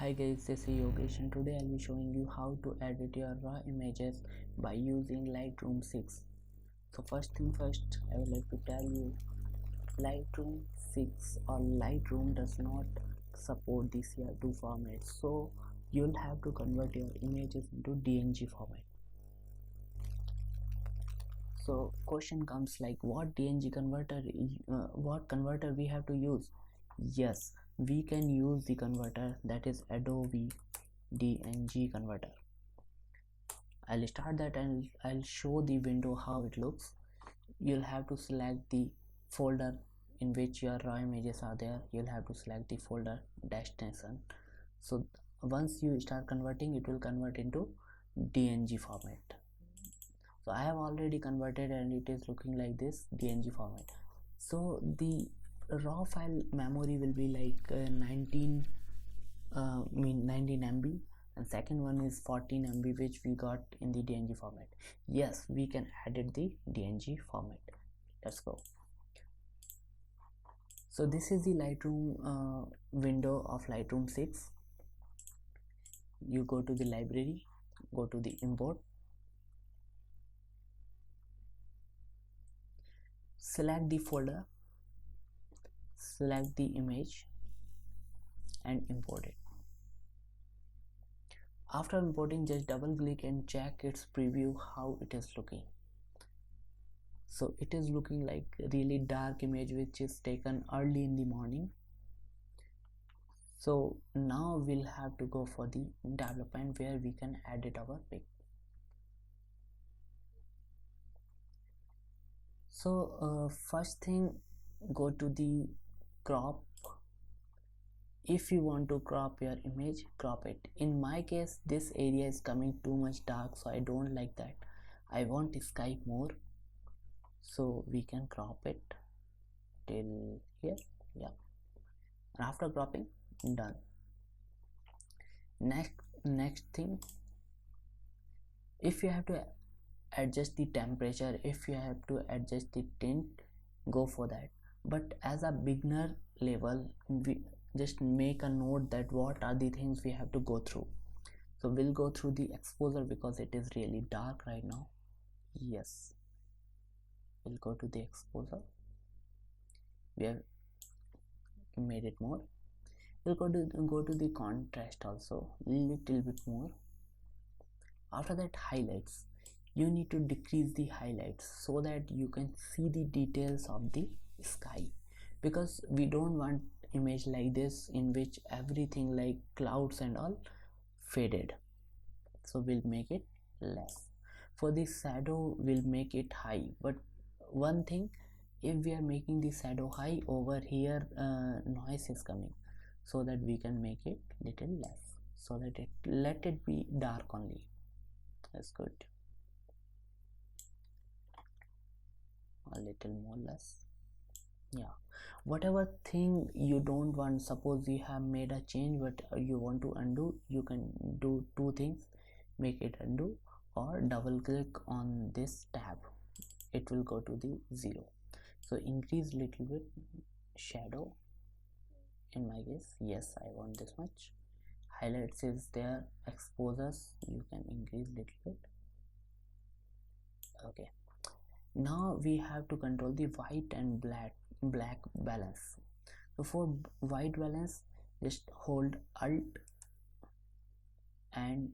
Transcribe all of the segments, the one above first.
Hi guys, this is Yogesh and today I'll be showing you how to edit your raw images by using Lightroom 6. So first thing first, I would like to tell you Lightroom 6 or Lightroom does not support the CR2 format. So you'll have to convert your images into DNG format. So question comes like what DNG converter, what converter we have to use? Yes, we can use the converter that is Adobe DNG converter. I'll start that and I'll show the window how it looks. You'll have to select the folder in which your raw images are there. You'll have to select the folder destination. So once you start converting, it will convert into DNG format. So I have already converted and it is looking like this DNG format. So the raw file memory will be like 19 MB, and second one is 14 MB which we got in the DNG format. Yes, we can edit the DNG format. Let's go. So this is the Lightroom window of Lightroom 6. You go to the library, go to the import, select the folder, select the image and import it. After importing, just double click and check its preview how it is looking. So it is looking like really dark image which is taken early in the morning. So now we'll have to go for the development where we can edit our pic. So first thing, go to the crop. If you want to crop your image, crop it. In my case, this area is coming too much dark, so I don't like that. I want sky more, so we can crop it till here. Yeah, and after cropping, done. Next thing, if you have to adjust the temperature, if you have to adjust the tint, go for that. But as a beginner level, we just make a note that what are the things we have to go through. So we'll go through the exposure because it is really dark right now. Yes, we'll go to the exposure. We have made it more. We'll go to the contrast also, little bit more. After that, highlights. You need to decrease the highlights so that you can see the details of the sky, because we don't want image like this in which everything like clouds and all faded. So we'll make it less. For the shadow, we'll make it high, but one thing, if we are making the shadow high, over here noise is coming, so that we can make it little less, so that let it be dark only. That's good. A little more less. Yeah, whatever thing you don't want, suppose you have made a change but you want to undo, you can do two things: make it undo or double click on this tab, it will go to the 0. So increase little bit shadow. In my case, yes, I want this much. Highlights is there, exposures you can increase little bit. Okay, now we have to control the white and black balance. So for white balance, just hold Alt and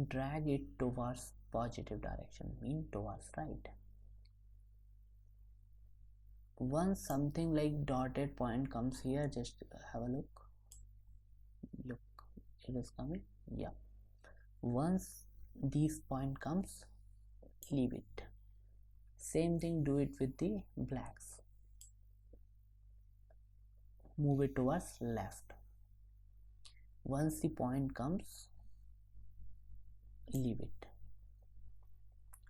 drag it towards positive direction, mean towards right. Once something like dotted point comes here, just have a look, it is coming. Yeah, once this point comes, leave it. Same thing, do it with the blacks, move it towards left. Once the point comes, leave it.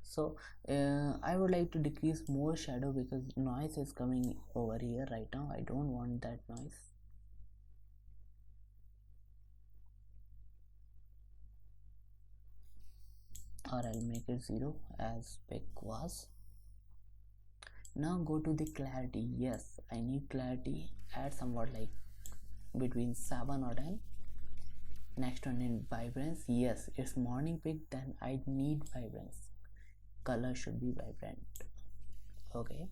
So I would like to decrease more shadow because noise is coming over here right now. I don't want that noise. Or I'll make it 0 as pic was. Now go to the clarity. Yes, I need clarity. Add somewhat like between 7 or 10. Next one in vibrance. Yes, it's morning pic, then I need vibrance. Color should be vibrant. Okay.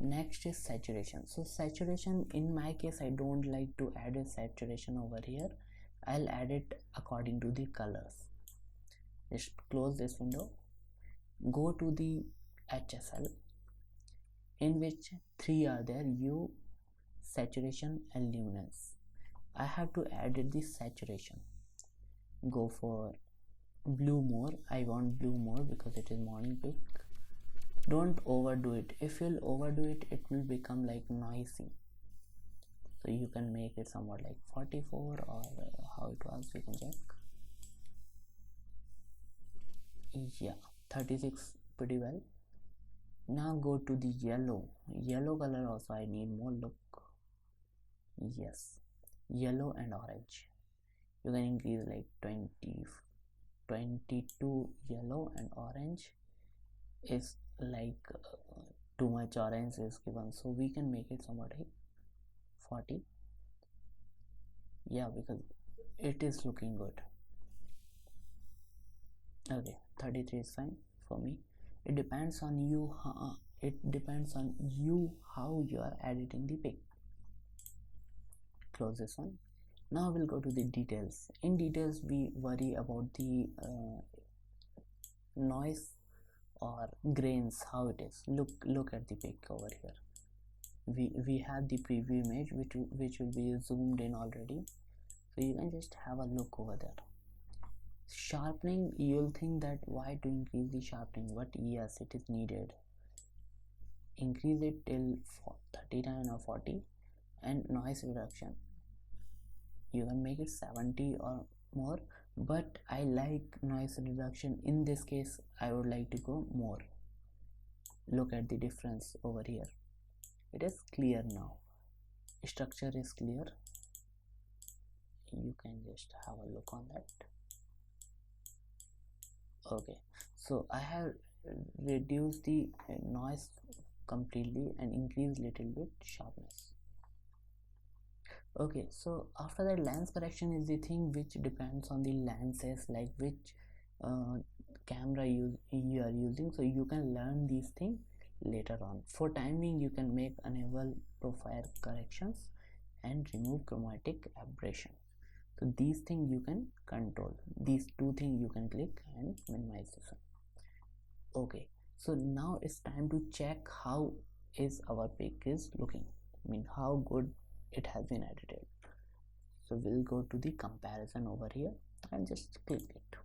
Next is saturation. So saturation, in my case, I don't like to add a saturation over here. I'll add it according to the colors. Just close this window, go to the HSL, in which three are there: hue, saturation and luminance. I have to add the saturation. Go for blue more. I want blue more because it is morning peak. Don't overdo it. If you'll overdo it, it will become like noisy. So you can make it somewhat like 44 or how it was, we can check. Yeah, 36 pretty well. Now go to the yellow color. Also I need more look. Yes, yellow and orange. You can increase like 22 yellow, and orange is like too much orange is given, so we can make it somewhat like 40. Yeah, because it is looking good. Okay, 33 is fine for me. It depends on you how you are editing the pic. Close this one. Now we'll go to the details. In details we worry about the noise or grains, how it is. Look at the pic over here. We have the preview image which will be zoomed in already, so you can just have a look over there. Sharpening, you'll think that why to increase the sharpening, but yes, it is needed. Increase it till 39 or 40. And noise reduction, you can make it 70 or more, but I like noise reduction. In this case I would like to go more. Look at the difference over here. It is clear now. Structure is clear. You can just have a look on that. Okay, so I have reduced the noise completely and increased little bit sharpness. Okay, so after that, lens correction is the thing which depends on the lenses, like which camera you are using, so you can learn these things later on. For timing, you can make enable profile corrections and remove chromatic aberration. So these things you can control. These two things you can click and minimize this one. Okay, so now it's time to check how is our pic is looking. I mean, how good it has been edited. So we'll go to the comparison over here and just click it.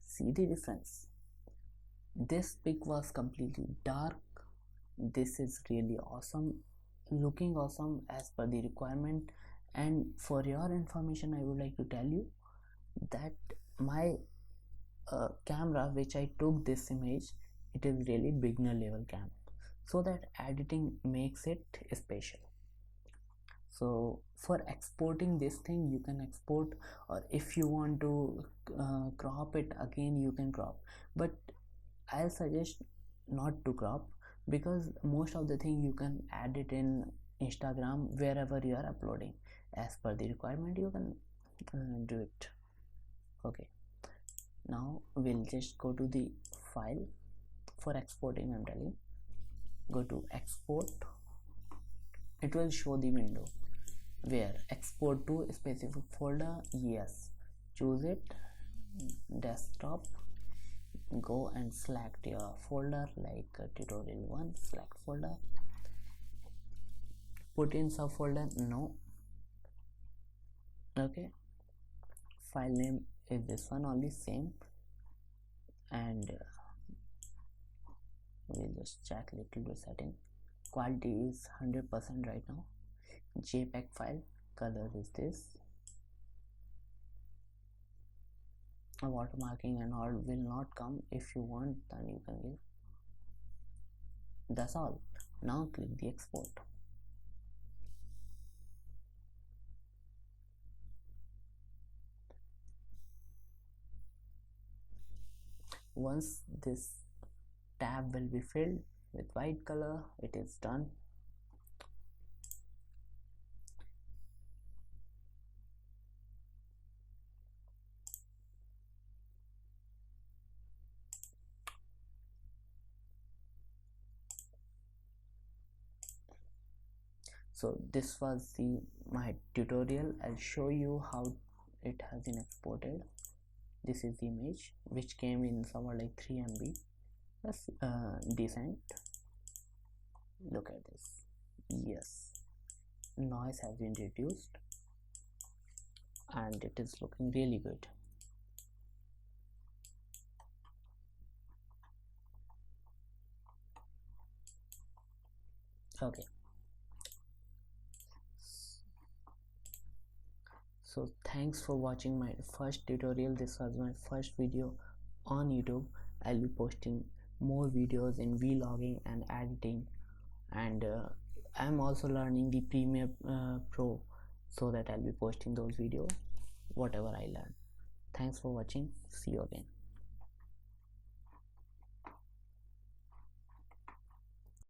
See the difference. This pic was completely dark. This is really awesome, looking awesome as per the requirement. And for your information, I would like to tell you that my camera which I took this image, it is really beginner level camera, so that editing makes it special. So for exporting this thing, you can export, or if you want to crop it again, you can crop, but I'll suggest not to crop, because most of the thing you can add it in Instagram, wherever you are uploading. As per the requirement, you can do it. Okay, now we'll just go to the file. For exporting, I'm telling, go to export. It will show the window where export to a specific folder. Yes, choose it, desktop, go and select your folder, like tutorial 1, select folder, put in subfolder, no. Okay, file name is this one only, same, and we'll just check little bit setting. Quality is 100% right now. JPEG file, color is this. Watermarking and all will not come. If you want, then you can give. That's all. Now click the export. Once this tab will be filled with white color, it is done. So this was the my tutorial. I'll show you how it has been exported. This is the image which came in somewhere like 3 MB. That's decent. Look at this. Yes, noise has been reduced and it is looking really good. Okay, so thanks for watching my first tutorial. This was my first video on YouTube. I'll be posting more videos in vlogging and editing, and I'm also learning the Premiere Pro, so that I'll be posting those videos whatever I learn. Thanks for watching. See you again.